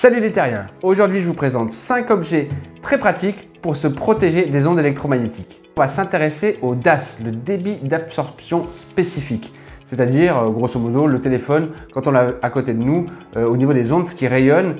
Salut les terriens, aujourd'hui je vous présente 5 objets très pratiques pour se protéger des ondes électromagnétiques. On va s'intéresser au DAS, le débit d'absorption spécifique. C'est-à-dire, grosso modo, le téléphone, quand on l'a à côté de nous, au niveau des ondes, ce qui rayonne,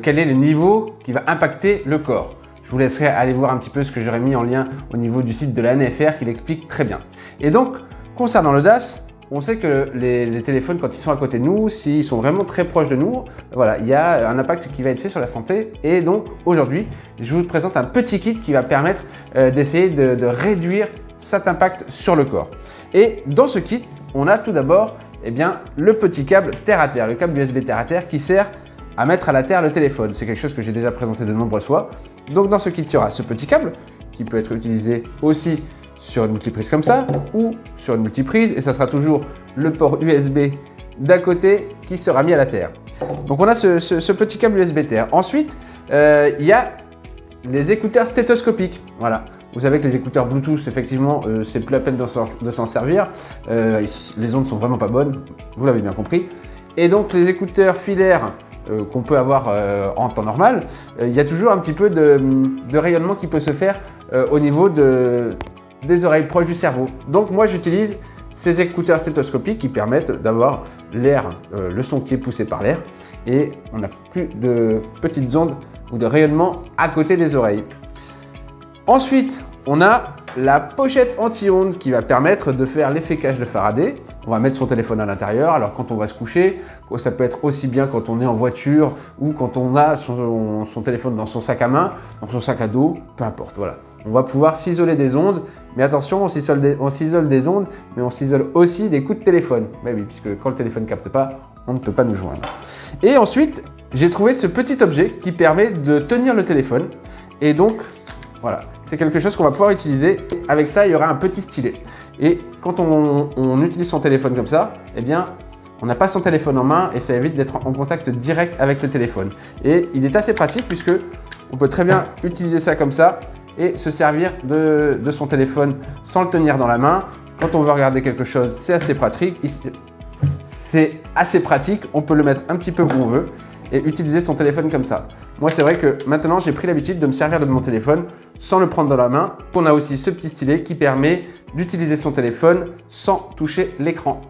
quel est le niveau qui va impacter le corps. Je vous laisserai aller voir un petit peu ce que j'aurais mis en lien au niveau du site de la NFR qui l'explique très bien. Et donc, concernant le DAS, on sait que les téléphones, quand ils sont à côté de nous, s'ils sont vraiment très proches de nous, voilà, il y a un impact qui va être fait sur la santé. Et donc, aujourd'hui, je vous présente un petit kit qui va permettre d'essayer de réduire cet impact sur le corps. Et dans ce kit, on a tout d'abord le petit câble terre à terre, le câble USB terre à terre qui sert à mettre à la terre le téléphone. C'est quelque chose que j'ai déjà présenté de nombreuses fois. Donc, dans ce kit, il y aura ce petit câble qui peut être utilisé aussi sur une multiprise comme ça ou sur une multiprise et ça sera toujours le port USB d'à côté qui sera mis à la terre. Donc on a ce petit câble USB terre. Ensuite, il y a les écouteurs stéthoscopiques. Voilà. Vous savez que les écouteurs Bluetooth, effectivement, c'est plus la peine de s'en servir. Les ondes sont vraiment pas bonnes, vous l'avez bien compris. Et donc les écouteurs filaires qu'on peut avoir en temps normal, il y a toujours un petit peu de rayonnement qui peut se faire au niveau des oreilles proches du cerveau. Donc moi j'utilise ces écouteurs stéthoscopiques qui permettent d'avoir l'air, le son qui est poussé par l'air et on n'a plus de petites ondes ou de rayonnement à côté des oreilles. Ensuite, on a la pochette anti-ondes qui va permettre de faire l'effet cage de Faraday. On va mettre son téléphone à l'intérieur, alors quand on va se coucher, ça peut être aussi bien quand on est en voiture ou quand on a son téléphone dans son sac à main, dans son sac à dos, peu importe, voilà. On va pouvoir s'isoler des ondes, mais attention, on s'isole des ondes, mais on s'isole aussi des coups de téléphone. Mais oui, puisque quand le téléphone ne capte pas, on ne peut pas nous joindre. Et ensuite, j'ai trouvé ce petit objet qui permet de tenir le téléphone. Et donc, voilà, c'est quelque chose qu'on va pouvoir utiliser. Avec ça, il y aura un petit stylet. Et quand on utilise son téléphone comme ça, eh bien, on n'a pas son téléphone en main et ça évite d'être en contact direct avec le téléphone. Et il est assez pratique puisque on peut très bien utiliser ça comme ça et se servir de son téléphone sans le tenir dans la main. Quand on veut regarder quelque chose, c'est assez pratique. On peut le mettre un petit peu où on veut et utiliser son téléphone comme ça. Moi, c'est vrai que maintenant, j'ai pris l'habitude de me servir de mon téléphone sans le prendre dans la main. On a aussi ce petit stylet qui permet d'utiliser son téléphone sans toucher l'écran.